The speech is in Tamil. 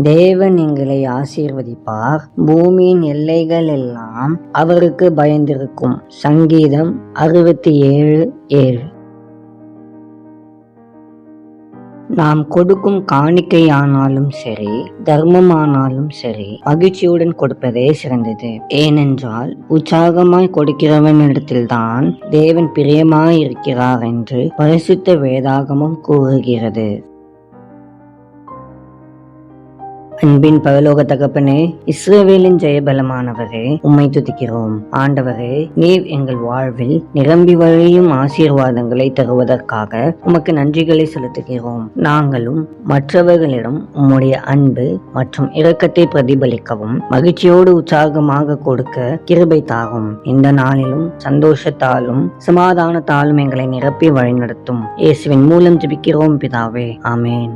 தேவன் எங்களை ஆசீர்வதிப்பார், பூமியின் எல்லைகள் எல்லாம் அவருக்கு பயந்திருக்கும். சங்கீதம் 67:7. நாம் கொடுக்கும் காணிக்கையானாலும் சரி, தர்மமானாலும் சரி, மகிழ்ச்சியுடன் கொடுப்பதே சிறந்தது. ஏனென்றால் உற்சாகமாய் கொடுக்கிறவனிடத்தில்தான் தேவன் பிரியமாய் இருக்கிறார் என்று பரிசுத்த வேதாகமம் கூறுகிறது. அன்பின் பரலோக தகப்பனே, இஸ்ரவேலின் ஜெயபலமானவரே, உம்மை துதிக்கிறோம். ஆண்டவரே, நீர் எங்கள் வாழ்வில் நிரம்பி வழியும் ஆசீர்வாதங்களை தருவதற்காக உமக்கு நன்றிகளை செலுத்துகிறோம். நாங்களும் மற்றவர்களிடம் உம்முடைய அன்பு மற்றும் இரக்கத்தை பிரதிபலிக்கவும் மகிழ்ச்சியோடு உற்சாகமாக கொடுக்க கிருபை தாரும். இந்த நாளிலும் சந்தோஷத்தாலும் சமாதானத்தாலும் எங்களை நிரப்பி வழிநடத்தும். இயேசுவின் மூலம் ஜெபிக்கிறோம் பிதாவே, ஆமேன்.